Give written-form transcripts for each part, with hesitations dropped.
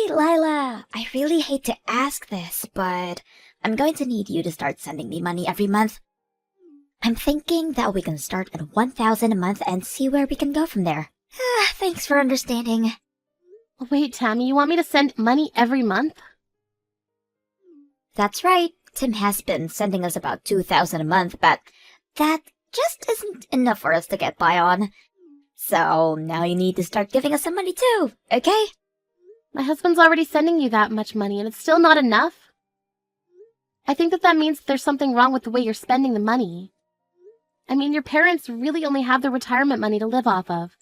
Hey, Lila, I really hate to ask this, but I'm going to need you to start sending me money every month. I'm thinking that we can start at 1,000 a month and see where we can go from there. Thanks for understanding. Wait, Tammy, you want me to send money every month? That's right. Tim has been sending us about 2,000 a month, but that just isn't enough for us to get by on. So now you need to start giving us some money too, okay? My husband's already sending you that much money, and it's still not enough. I think that means there's something wrong with the way you're spending the money. I mean, your parents really only have their retirement money to live off of.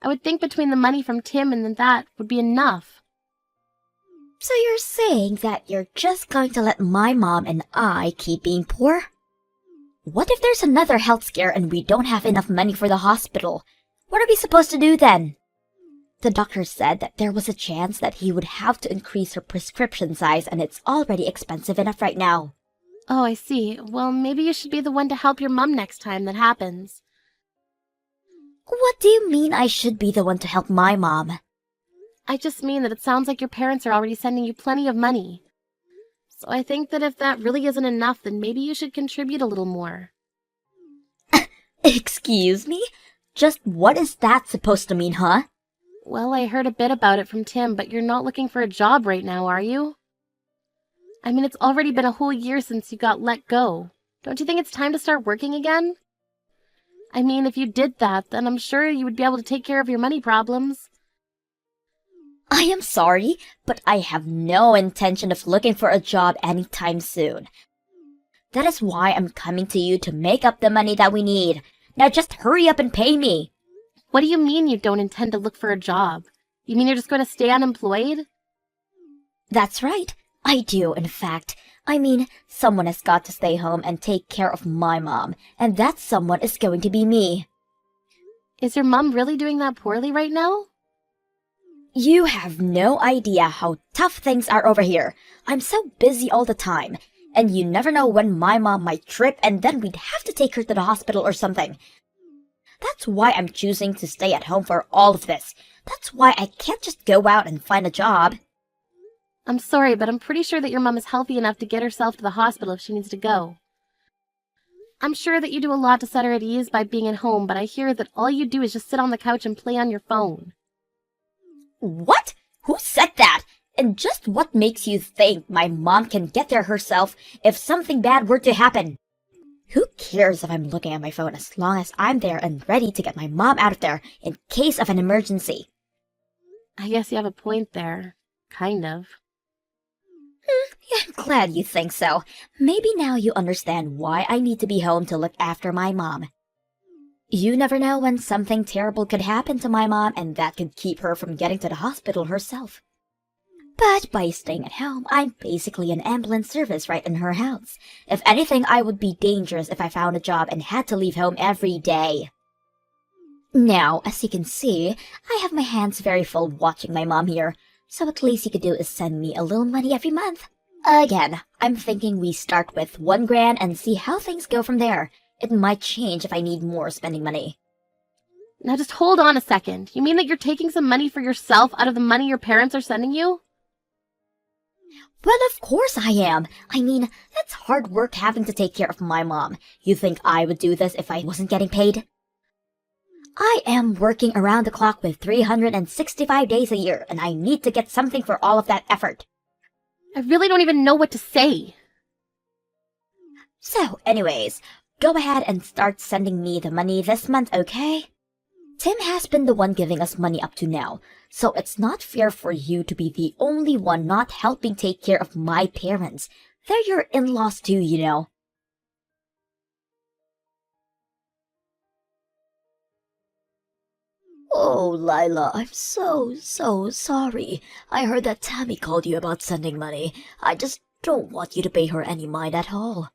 I would think between the money from Tim and that would be enough. So you're saying that you're just going to let my mom and I keep being poor? What if there's another health scare and we don't have enough money for the hospital? What are we supposed to do then? The doctor said that there was a chance that he would have to increase her prescription size, and it's already expensive enough right now. Oh, I see. Well, maybe you should be the one to help your mom next time that happens. What do you mean I should be the one to help my mom? I just mean that it sounds like your parents are already sending you plenty of money. So I think that if that really isn't enough, then maybe you should contribute a little more. Excuse me? Just what is that supposed to mean, huh? Well, I heard a bit about it from Tim, but you're not looking for a job right now, are you? I mean, it's already been a whole year since you got let go. Don't you think it's time to start working again? I mean, if you did that, then I'm sure you would be able to take care of your money problems. I am sorry, but I have no intention of looking for a job anytime soon. That is why I'm coming to you to make up the money that we need. Now just hurry up and pay me. What do you mean you don't intend to look for a job? You mean you're just going to stay unemployed? That's right. I do, in fact. I mean, someone has got to stay home and take care of my mom, and that someone is going to be me. Is your mom really doing that poorly right now? You have no idea how tough things are over here. I'm so busy all the time, and you never know when my mom might trip, and then we'd have to take her to the hospital or something. That's why I'm choosing to stay at home for all of this. That's why I can't just go out and find a job. I'm sorry, but I'm pretty sure that your mom is healthy enough to get herself to the hospital if she needs to go. I'm sure that you do a lot to set her at ease by being at home, but I hear that all you do is just sit on the couch and play on your phone. What? Who said that? And just what makes you think my mom can get there herself if something bad were to happen? Who cares if I'm looking at my phone as long as I'm there and ready to get my mom out of there in case of an emergency? I guess you have a point there. Kind of. I'm glad you think so. Maybe now you understand why I need to be home to look after my mom. You never know when something terrible could happen to my mom, and that could keep her from getting to the hospital herself. But by staying at home, I'm basically an ambulance service right in her house. If anything, I would be dangerous if I found a job and had to leave home every day. Now, as you can see, I have my hands very full watching my mom here, so at least you could do is send me a little money every month. Again, I'm thinking we start with $1,000 and see how things go from there. It might change if I need more spending money. Now just hold on a second. You mean that you're taking some money for yourself out of the money your parents are sending you? Well, of course I am. I mean, that's hard work having to take care of my mom. You think I would do this if I wasn't getting paid? I am working around the clock with 365 days a year, and I need to get something for all of that effort. I really don't even know what to say. So, anyways, go ahead and start sending me the money this month, okay? Tim has been the one giving us money up to now, so it's not fair for you to be the only one not helping take care of my parents. They're your in-laws too, you know. Oh, Lila, I'm so sorry. I heard that Tammy called you about sending money. I just don't want you to pay her any mind at all.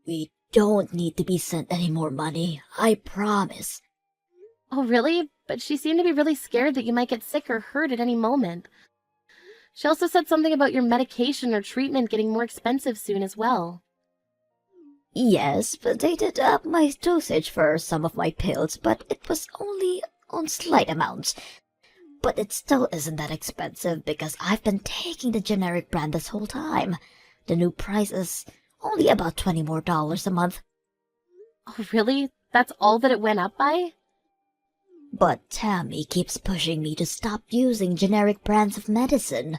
We don't need to be sent any more money, I promise. Oh, really? But she seemed to be really scared that you might get sick or hurt at any moment. She also said something about your medication or treatment getting more expensive soon as well. Yes, but they did up my dosage for some of my pills, but it was only on slight amounts. But it still isn't that expensive because I've been taking the generic brand this whole time. The new price is only about $20 more a month. Oh, really? That's all that it went up by? But Tammy keeps pushing me to stop using generic brands of medicine.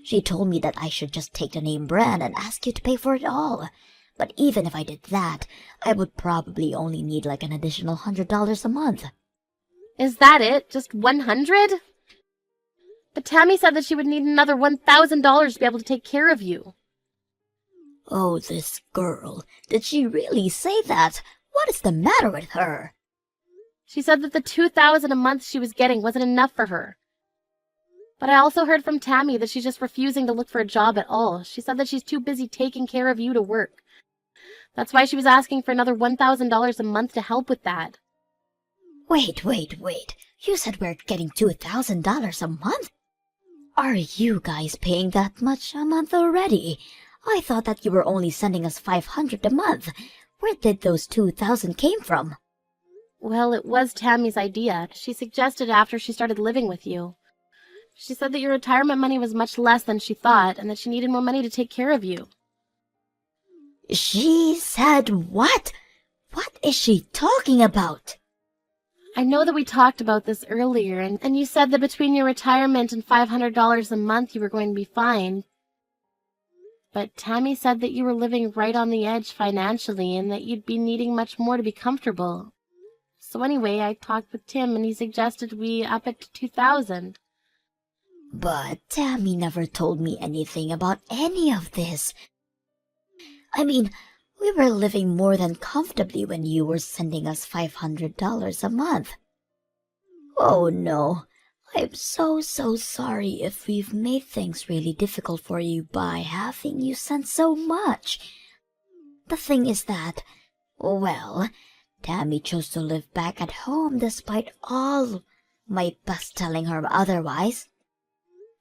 She told me that I should just take the name brand and ask you to pay for it all. But even if I did that, I would probably only need like an additional $100 a month. Is that it? Just 100? But Tammy said that she would need another $1,000 to be able to take care of you. Oh, this girl. Did she really say that? What is the matter with her? She said that the $2,000 a month she was getting wasn't enough for her. But I also heard from Tammy that she's just refusing to look for a job at all. She said that she's too busy taking care of you to work. That's why she was asking for another $1,000 a month to help with that. Wait. You said we're getting $2,000 a month? Are you guys paying that much a month already? I thought that you were only sending us $500 a month. Where did those $2,000 came from? Well, it was Tammy's idea. She suggested it after she started living with you. She said that your retirement money was much less than she thought and that she needed more money to take care of you. She said what? What is she talking about? I know that we talked about this earlier, and you said that between your retirement and $500 a month you were going to be fine. But Tammy said that you were living right on the edge financially and that you'd be needing much more to be comfortable. So anyway, I talked with Tim and he suggested we up it to $2,000. But Tammy never told me anything about any of this. I mean, we were living more than comfortably when you were sending us $500 a month. Oh no, I'm so sorry if we've made things really difficult for you by having you send so much. The thing is that, well, Tammy chose to live back at home despite all my best telling her otherwise.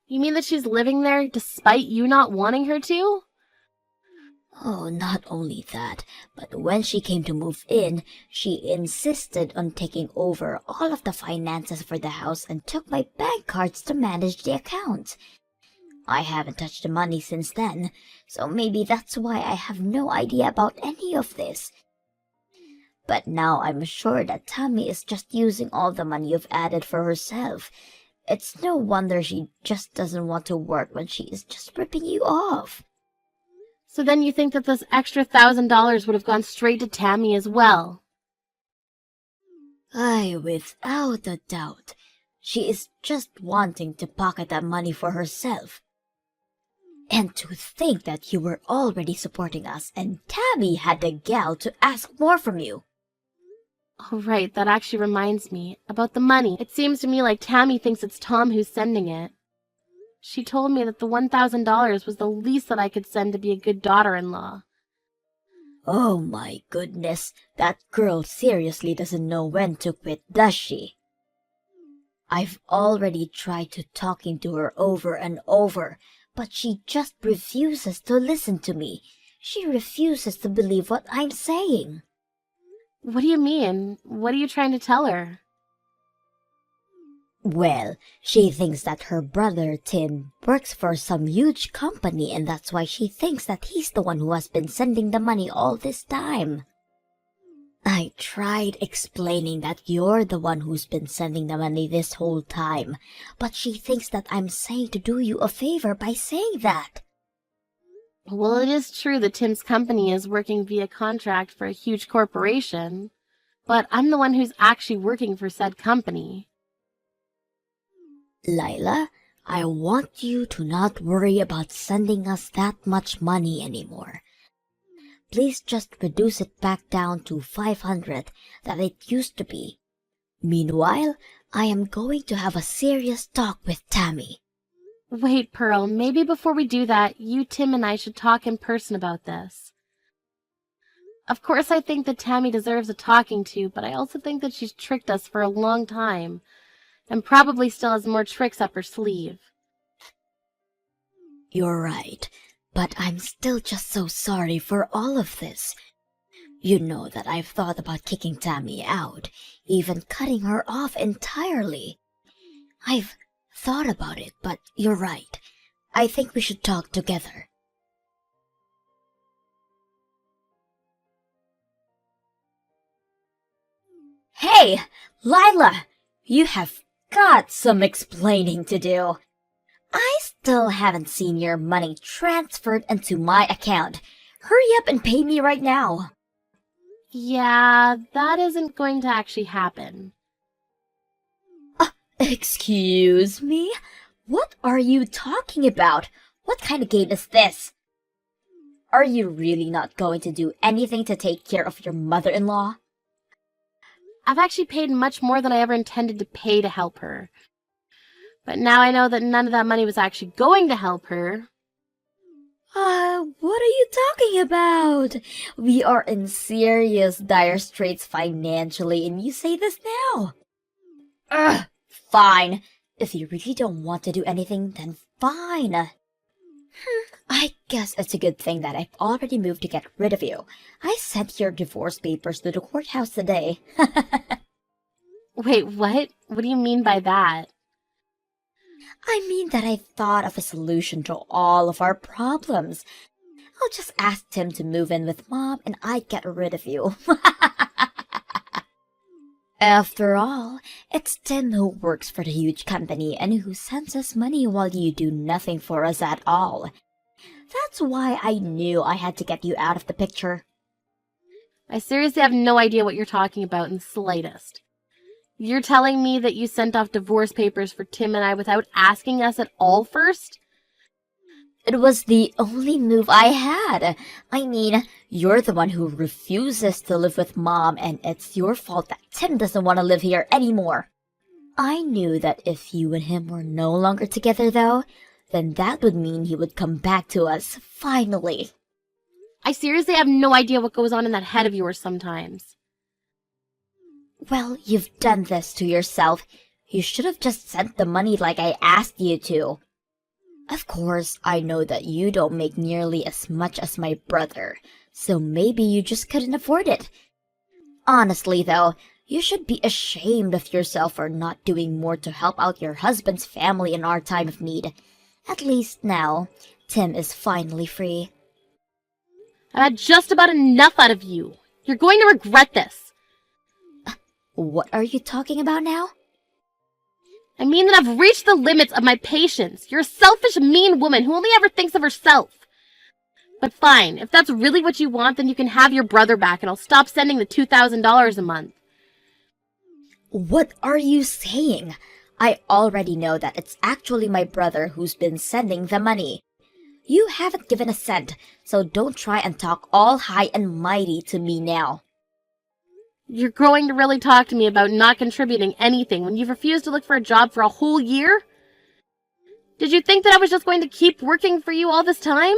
You mean that she's living there despite you not wanting her to? Oh, not only that, but when she came to move in, she insisted on taking over all of the finances for the house and took my bank cards to manage the account. I haven't touched the money since then, so maybe that's why I have no idea about any of this. But now I'm sure that Tammy is just using all the money you've added for herself. It's no wonder she just doesn't want to work when she is just ripping you off. So then you think that this extra $1,000 would have gone straight to Tammy as well? Aye, without a doubt. She is just wanting to pocket that money for herself. And to think that you were already supporting us and Tammy had the gall to ask more from you. Oh, right, that actually reminds me. About the money, it seems to me like Tammy thinks it's Tom who's sending it. She told me that the $1,000 was the least that I could send to be a good daughter-in-law. Oh my goodness, that girl seriously doesn't know when to quit, does she? I've already tried to talking to her over and over, but she just refuses to listen to me. She refuses to believe what I'm saying. What do you mean? What are you trying to tell her? Well, she thinks that her brother Tim works for some huge company and that's why she thinks that he's the one who has been sending the money all this time. I tried explaining that you're the one who's been sending the money this whole time, but she thinks that I'm saying to do you a favor by saying that. Well, it is true that Tim's company is working via contract for a huge corporation, but I'm the one who's actually working for said company. Lila, I want you to not worry about sending us that much money anymore. Please just reduce it back down to 500 that it used to be. Meanwhile, I am going to have a serious talk with Tammy. Wait, Pearl, maybe before we do that, you, Tim, and I should talk in person about this. Of course, I think that Tammy deserves a talking to, but I also think that she's tricked us for a long time, and probably still has more tricks up her sleeve. You're right, but I'm still just so sorry for all of this. You know that I've thought about kicking Tammy out, even cutting her off entirely. I've thought about it, but you're right. I think we should talk together. Hey, Lila! You have got some explaining to do. I still haven't seen your money transferred into my account. Hurry up and pay me right now. Yeah, that isn't going to actually happen. Excuse me? What are you talking about? What kind of game is this? Are you really not going to do anything to take care of your mother-in-law? I've actually paid much more than I ever intended to pay to help her. But now I know that none of that money was actually going to help her. What are you talking about? We are in serious dire straits financially, and you say this now? Fine. If you really don't want to do anything, then fine. I guess it's a good thing that I've already moved to get rid of you. I sent your divorce papers to the courthouse today. Wait, what? What do you mean by that? I mean that I've thought of a solution to all of our problems. I'll just ask Tim to move in with Mom and I'd get rid of you. After all, it's Tim who works for the huge company and who sends us money while you do nothing for us at all. That's why I knew I had to get you out of the picture. I seriously have no idea what you're talking about in the slightest. You're telling me that you sent off divorce papers for Tim and I without asking us at all first? It was the only move I had. I mean, you're the one who refuses to live with Mom, and it's your fault that Tim doesn't want to live here anymore. I knew that if you and him were no longer together, though, then that would mean he would come back to us, finally. I seriously have no idea what goes on in that head of yours sometimes. Well, you've done this to yourself. You should have just sent the money like I asked you to. Of course, I know that you don't make nearly as much as my brother, so maybe you just couldn't afford it. Honestly, though, you should be ashamed of yourself for not doing more to help out your husband's family in our time of need. At least now, Tim is finally free. I've had just about enough out of you. You're going to regret this. What are you talking about now? I mean that I've reached the limits of my patience. You're a selfish, mean woman who only ever thinks of herself. But fine, if that's really what you want, then you can have your brother back and I'll stop sending the $2,000 a month. What are you saying? I already know that it's actually my brother who's been sending the money. You haven't given a cent, so don't try and talk all high and mighty to me now. You're going to really talk to me about not contributing anything when you've refused to look for a job for a whole year? Did you think that I was just going to keep working for you all this time?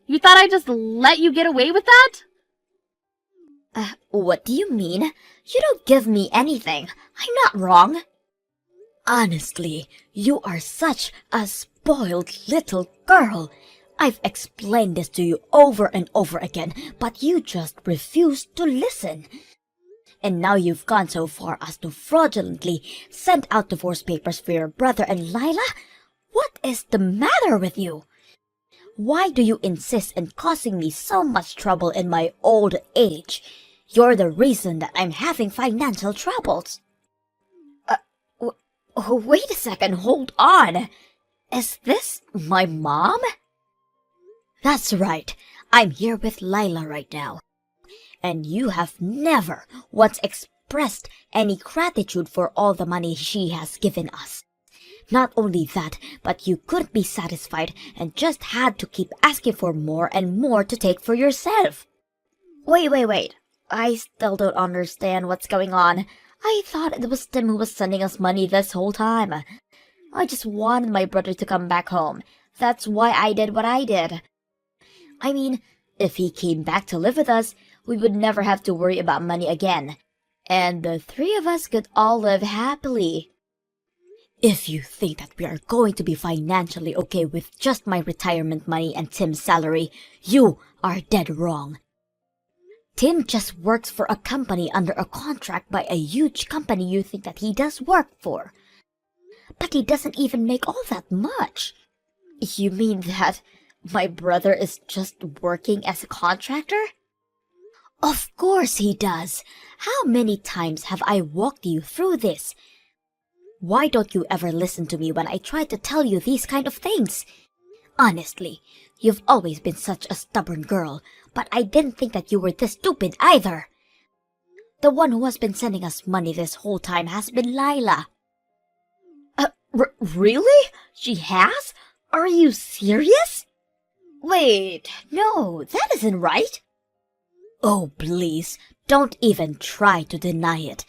You thought I'd just let you get away with that? What do you mean? You don't give me anything. I'm not wrong. Honestly, you are such a spoiled little girl. I've explained this to you over and over again, but you just refuse to listen. And now you've gone so far as to fraudulently send out divorce papers for your brother and Lila? What is the matter with you? Why do you insist in causing me so much trouble in my old age? You're the reason that I'm having financial troubles. Wait a second, hold on. Is this my mom? That's right, I'm here with Lila right now. And you have never once expressed any gratitude for all the money she has given us. Not only that, but you couldn't be satisfied and just had to keep asking for more and more to take for yourself. Wait. I still don't understand what's going on. I thought it was Tim who was sending us money this whole time. I just wanted my brother to come back home. That's why I did what I did. I mean, if he came back to live with us, we would never have to worry about money again. And the three of us could all live happily. If you think that we are going to be financially okay with just my retirement money and Tim's salary, you are dead wrong. Tim just works for a company under a contract by a huge company you think that he does work for. but he doesn't even make all that much. You mean that my brother is just working as a contractor? Of course he does. How many times have I walked you through this? Why don't you ever listen to me when I try to tell you these kind of things? Honestly, you've always been such a stubborn girl, but I didn't think that you were this stupid either. The one who has been sending us money this whole time has been Lila. Really? She has? Are you serious? Wait, no, that isn't right. Oh, please, don't even try to deny it.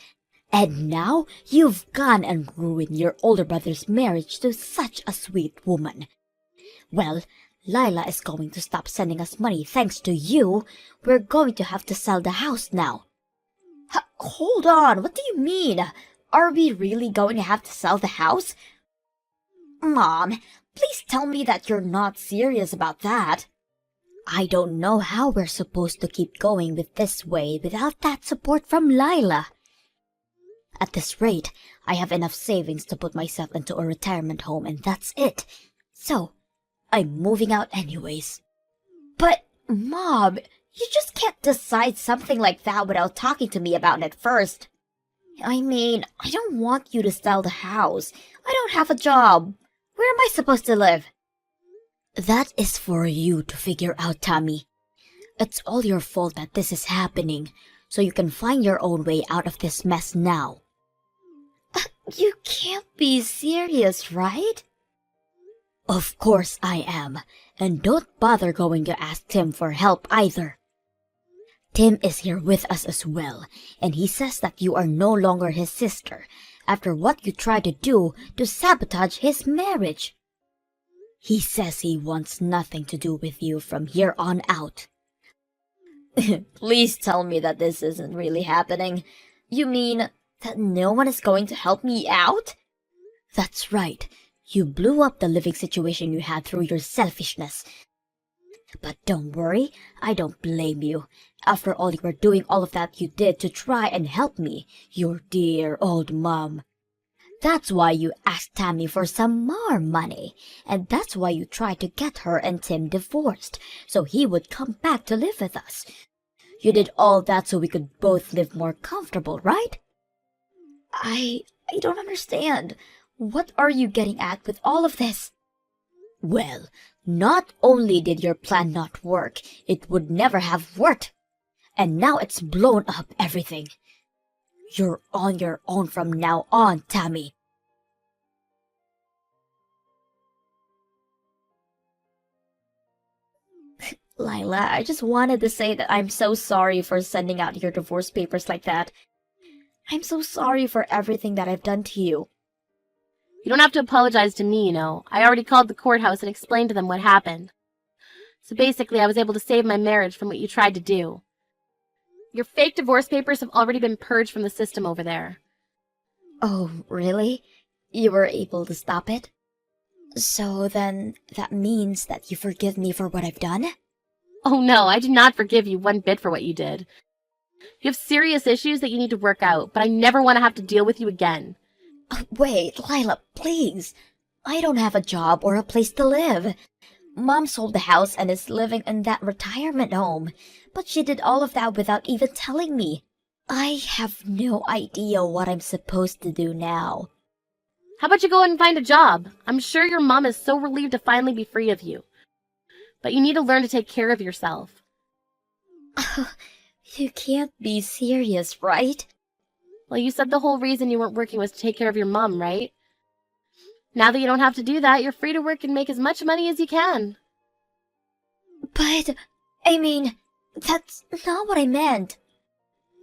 And now you've gone and ruined your older brother's marriage to such a sweet woman. Well, Lila is going to stop sending us money thanks to you. We're going to have to sell the house now. Hold on, what do you mean? Are we really going to have to sell the house? Mom, please tell me that you're not serious about that. I don't know how we're supposed to keep going with this way without that support from Lila. At this rate, I have enough savings to put myself into a retirement home and that's it. So, I'm moving out anyways. But, Mom, you just can't decide something like that without talking to me about it first. I mean, I don't want you to sell the house. I don't have a job. Where am I supposed to live? That is for you to figure out, Tammy. It's all your fault that this is happening, so you can find your own way out of this mess now. You can't be serious, right? Of course I am, and don't bother going to ask Tim for help either. Tim is here with us as well, and he says that you are no longer his sister after what you tried to do to sabotage his marriage. He says he wants nothing to do with you from here on out. Please tell me that this isn't really happening. You mean that no one is going to help me out? That's right. You blew up the living situation you had through your selfishness. But don't worry, I don't blame you. After all, you were doing all of that you did to try and help me, your dear old mom. That's why you asked Tammy for some more money, and that's why you tried to get her and Tim divorced, so he would come back to live with us. You did all that so we could both live more comfortable, right? I don't understand. What are you getting at with all of this? Well, not only did your plan not work, it would never have worked. And now it's blown up everything. You're on your own from now on, Tammy. Lila, I just wanted to say that I'm so sorry for sending out your divorce papers like that. I'm so sorry for everything that I've done to you. You don't have to apologize to me, you know. I already called the courthouse and explained to them what happened. So basically, I was able to save my marriage from what you tried to do. Your fake divorce papers have already been purged from the system over there. Oh, really? You were able to stop it? So then, that means that you forgive me for what I've done? Oh no, I do not forgive you one bit for what you did. You have serious issues that you need to work out, but I never want to have to deal with you again. Wait, Lila, please. I don't have a job or a place to live. Mom sold the house and is living in that retirement home, but she did all of that without even telling me. I have no idea what I'm supposed to do now. How about you go out and find a job? I'm sure your mom is so relieved to finally be free of you. But you need to learn to take care of yourself. You can't be serious, right? Well, you said the whole reason you weren't working was to take care of your mom, right? Now that you don't have to do that, you're free to work and make as much money as you can. But, I mean, that's not what I meant.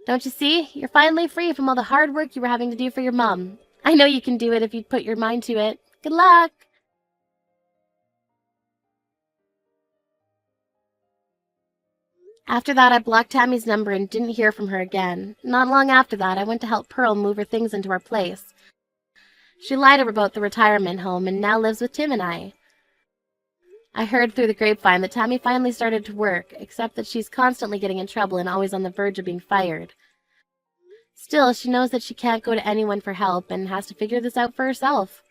Don't you see? You're finally free from all the hard work you were having to do for your mom. I know you can do it if you put your mind to it. Good luck! After that, I blocked Tammy's number and didn't hear from her again. Not long after that, I went to help Pearl move her things into our place. She lied about the retirement home and now lives with Tim and I. I heard through the grapevine that Tammy finally started to work, except that she's constantly getting in trouble and always on the verge of being fired. Still, she knows that she can't go to anyone for help and has to figure this out for herself.